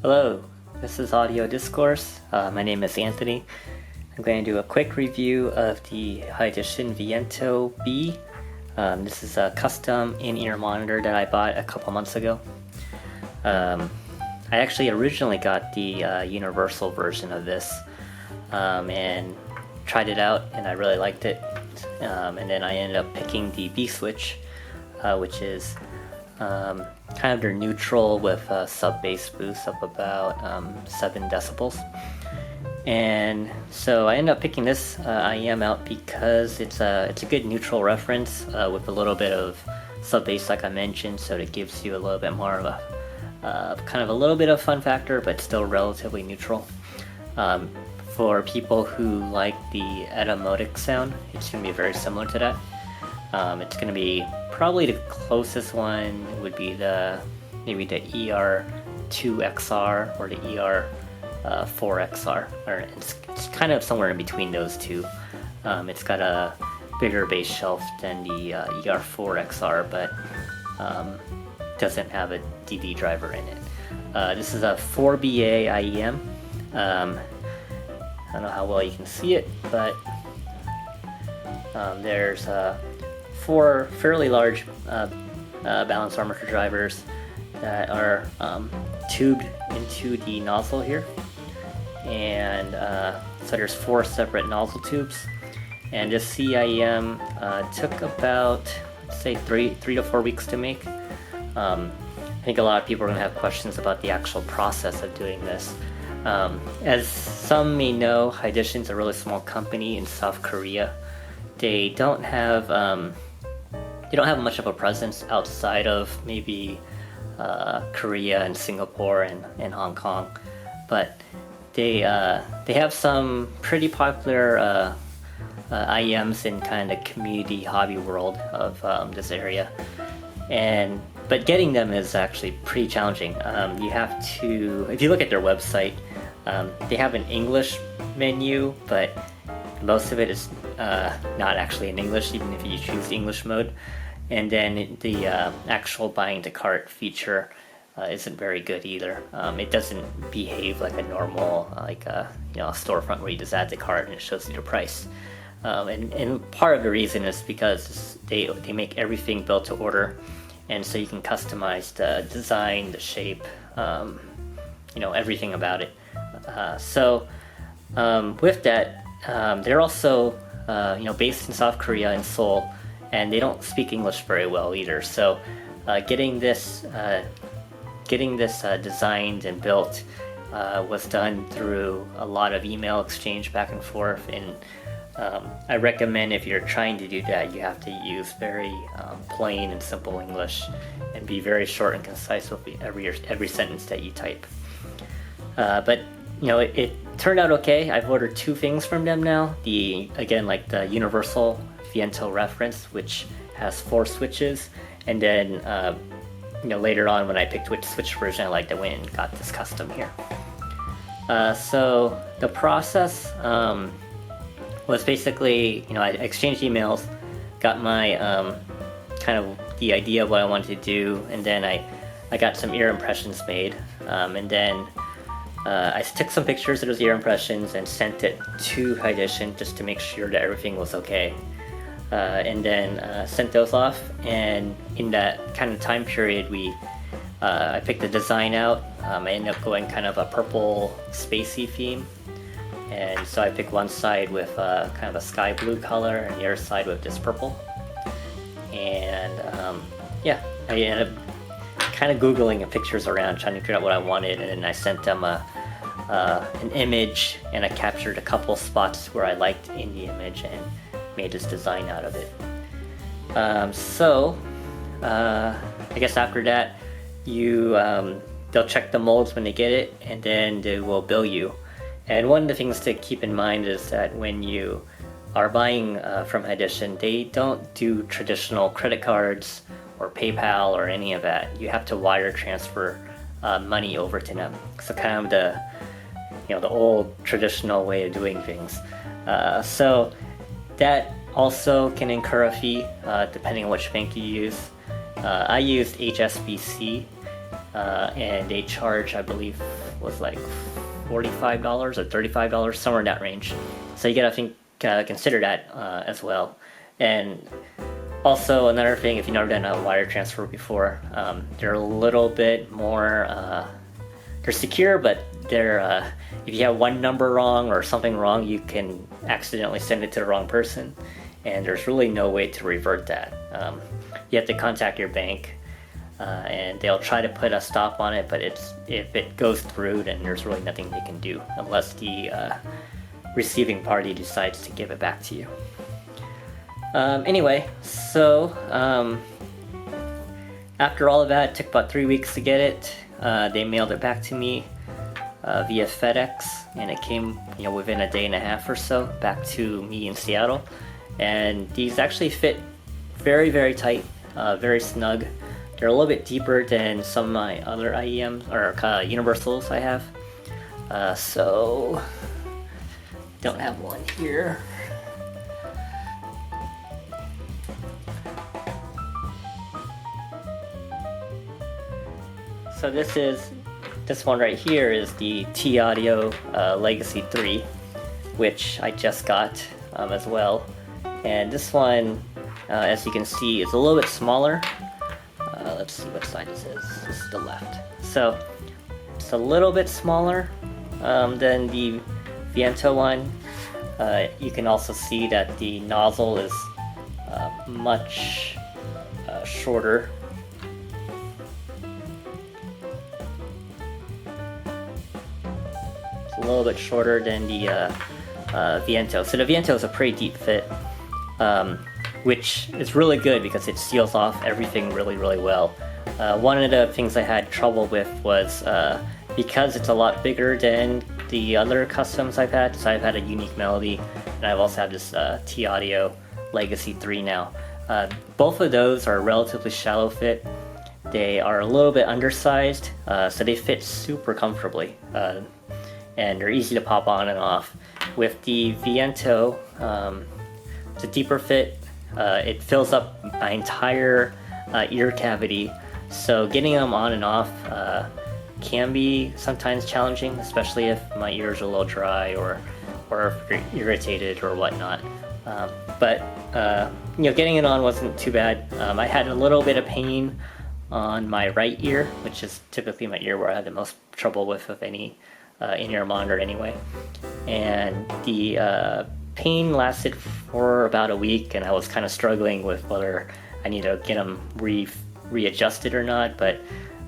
Hello, this is Audio Discourse. My name is Anthony. I'm going to do a quick review of the Hidition Viento B. This is a custom in-ear monitor that I bought a couple months ago. I actually originally got the universal version of this and tried it out, and I really liked it. And then I ended up picking the B switch, which is kind of their neutral with a sub-bass boost of about 7 decibels. And so I ended up picking this IEM out because it's a good neutral reference with a little bit of sub-bass like I mentioned, so it gives you a little bit more of a kind of a little bit of fun factor, but still relatively neutral. For people who like the etymodic sound, it's going to be very similar to that. It's going to be probably the closest one would be maybe the ER2XR or the ER4XR, or it's kind of somewhere in between those two. It's got a bigger bass shelf than the ER4XR, but doesn't have a DD driver in it. This is a 4BA IEM. I don't know how well you can see it, but there's 4 fairly large balance armature drivers that are tubed into the nozzle here, and so there's 4 separate nozzle tubes, and this CIEM took about, let's say, 3 to 4 weeks to make. I think a lot of people are going to have questions about the actual process of doing this. As some may know, Hidition's a really small company in South Korea. They don't have much of a presence outside of maybe Korea and Singapore and Hong Kong, but they have some pretty popular IEMs in kind of community hobby world of this area, but getting them is actually pretty challenging. You have to, if you look at their website, they have an English menu, but most of it is not actually in English, even if you choose the English mode. And then the actual buying to cart feature isn't very good either. It doesn't behave like a normal, like a storefront where you just add the cart and it shows you the price. And part of the reason is because they make everything built to order, and so you can customize the design, the shape, everything about it. So with that, they're also based in South Korea, in Seoul, and they don't speak English very well either. So getting this designed and built was done through a lot of email exchange back and forth, and I recommend if you're trying to do that, you have to use very plain and simple English and be very short and concise with every sentence that you type. But it turned out okay. I've ordered 2 things from them now. The universal Viento reference, which has 4 switches, and then later on when I picked which switch version I liked, I went and got this custom here. So the process was basically, I exchanged emails, got my kind of the idea of what I wanted to do, and then I got some ear impressions made, and then I took some pictures of those ear impressions and sent it to Hidition just to make sure that everything was okay. And then sent those off, and in that kind of time period I picked the design out. I ended up going kind of a purple spacey theme, and so I picked one side with kind of a sky blue color and the other side with this purple. And I ended up kind of googling pictures around trying to figure out what I wanted, and then I sent them an image, and I captured a couple spots where I liked in the image and made this design out of it. I guess after that, they'll check the molds when they get it, and then they will bill you. And one of the things to keep in mind is that when you are buying from Hidition, they don't do traditional credit cards or PayPal or any of that. You have to wire transfer money over to them. So kind of the old traditional way of doing things. So that also can incur a fee depending on which bank you use. I used HSBC, and they charge, I believe, was like $45 or $35, somewhere in that range. So you gotta consider that as well. And also another thing, if you've never done a wire transfer before, they're a little bit more, they're secure, but they're, if you have one number wrong or something wrong, you can accidentally send it to the wrong person, and there's really no way to revert that. You have to contact your bank, and they'll try to put a stop on it, but if it goes through, then there's really nothing they can do unless the receiving party decides to give it back to you. Anyway, so after all of that, it took about 3 weeks to get it. They mailed it back to me via FedEx, and it came, within a day and a half or so back to me in Seattle. And these actually fit very, very tight, very snug. They're a little bit deeper than some of my other IEMs or universals I have. So don't have one here. So this one right here is the T-Audio Legacy 3, which I just got as well. And this one, as you can see, is a little bit smaller. Let's see what side this is. This is the left. So it's a little bit smaller than the Viento one. You can also see that the nozzle is much shorter. It's a little bit shorter than the Viento. So the Viento is a pretty deep fit, which is really good because it seals off everything really, really well. One of the things I had trouble with was because it's a lot bigger than the other customs I've had. So I've had a Unique Melody, and I've also had this T-Audio Legacy 3 now. Both of those are relatively shallow fit. They are a little bit undersized, so they fit super comfortably, and they're easy to pop on and off. With the Viento, it's a deeper fit. It fills up my entire ear cavity, so getting them on and off can be sometimes challenging, especially if my ears are a little dry or if you're irritated or whatnot. But getting it on wasn't too bad. I had a little bit of pain on my right ear, which is typically my ear where I had the most trouble with of any in-ear monitor anyway. And the pain lasted for about a week, and I was kind of struggling with whether I need to get them readjusted or not, but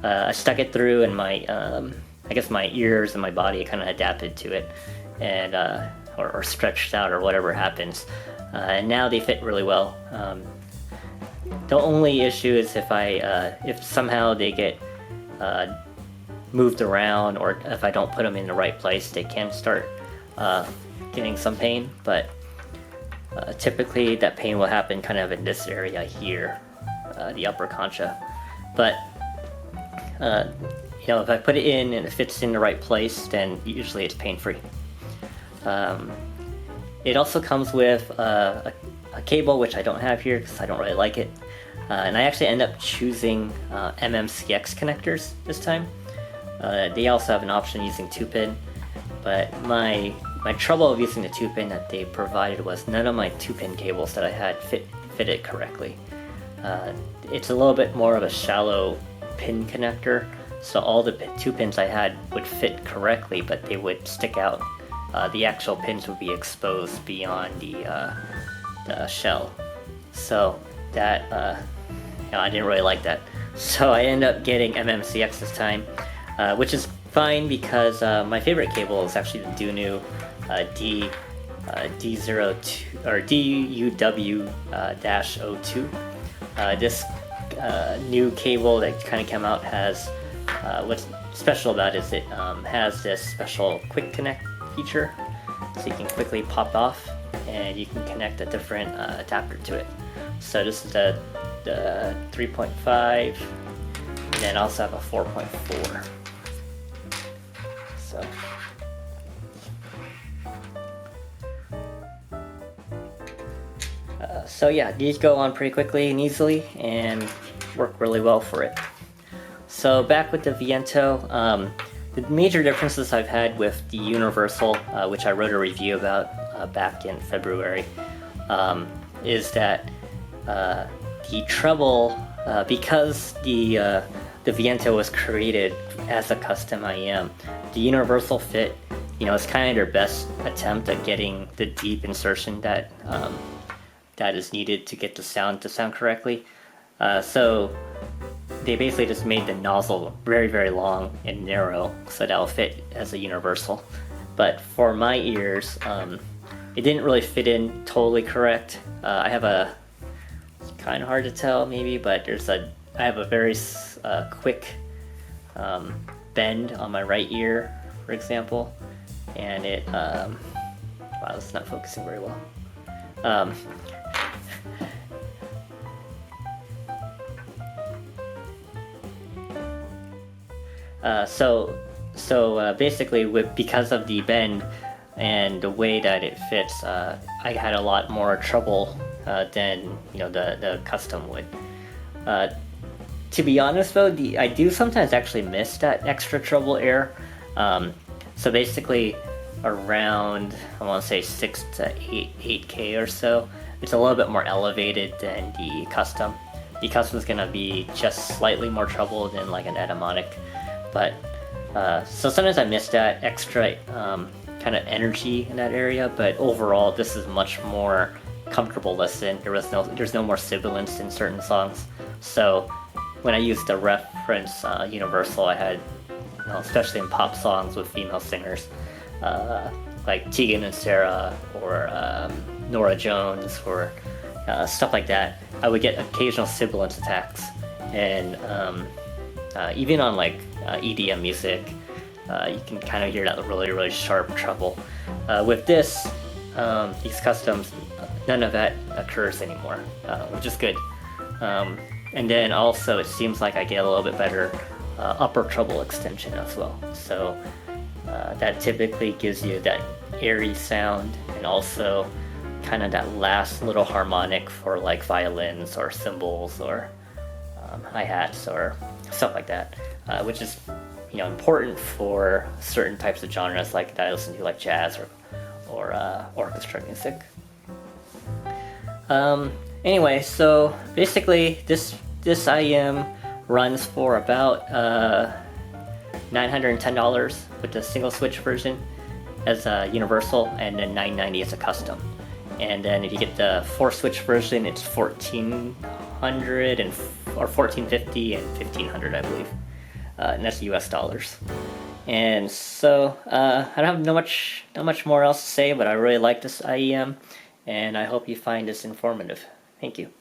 I stuck it through, and my I guess my ears and my body kind of adapted to it, and or stretched out or whatever happens, and now they fit really well. The only issue is if somehow they get moved around, or if I don't put them in the right place, they can start getting some pain, but typically that pain will happen kind of in this area here, the upper concha. But if I put it in and it fits in the right place, then usually it's pain-free. It also comes with a cable, which I don't have here because I don't really like it, and I actually end up choosing MMCX connectors this time. They also have an option using 2-pin, but my trouble of using the 2-pin that they provided was none of my 2-pin cables that I had fitted correctly. It's a little bit more of a shallow pin connector, so all the 2 pins I had would fit correctly, but they would stick out. The actual pins would be exposed beyond the shell. So that I didn't really like that. So I ended up getting MMCX this time, which is fine because my favorite cable is actually the DUNU D02 or DUW-02. This new cable that kind of came out has what's special about it is it has this special quick connect feature, so you can quickly pop off and you can connect a different adapter to it. So this is the 3.5, and then I also have a 4.4. So yeah, these go on pretty quickly and easily and work really well for it. So back with the Viento, the major differences I've had with the Universal, which I wrote a review about back in February, is that the treble, because the Viento was created as a custom IEM, the Universal fit, is kind of their best attempt at getting the deep insertion that that is needed to get the sound to sound correctly. So they basically just made the nozzle very, very long and narrow so that'll fit as a universal. But for my ears, it didn't really fit in totally correct. I have a, it's kind of hard to tell maybe, but I have a very quick bend on my right ear, for example, and it, wow, it's not focusing very well. So basically, because of the bend and the way that it fits, I had a lot more trouble than the custom would. To be honest though, I do sometimes actually miss that extra treble air. So basically, around I want to say 6 to 8K or so, it's a little bit more elevated than the custom. The custom is gonna be just slightly more treble than like an Etymotic. But so sometimes I miss that extra kind of energy in that area, but overall this is much more comfortable listen. There's no more sibilance in certain songs. So when I used the reference Universal, I had, especially in pop songs with female singers, like Tegan and Sarah or Norah Jones or stuff like that, I would get occasional sibilance attacks. And even on like EDM music, you can kind of hear that really, really sharp treble. With this, these customs, none of that occurs anymore, which is good. And then also it seems like I get a little bit better upper treble extension as well. So that typically gives you that airy sound and also kind of that last little harmonic for like violins or cymbals or hi-hats or stuff like that, which is important for certain types of genres like that I listen to, like jazz or orchestra music. Anyway, so basically this IEM runs for about $910 with the single switch version as a universal, and then $990 as a custom. And then if you get the 4-switch version, it's $1,400 or $1,450 and $1,500, I believe, and that's US dollars. And so I don't have not much more else to say, but I really like this IEM, and I hope you find this informative. Thank you.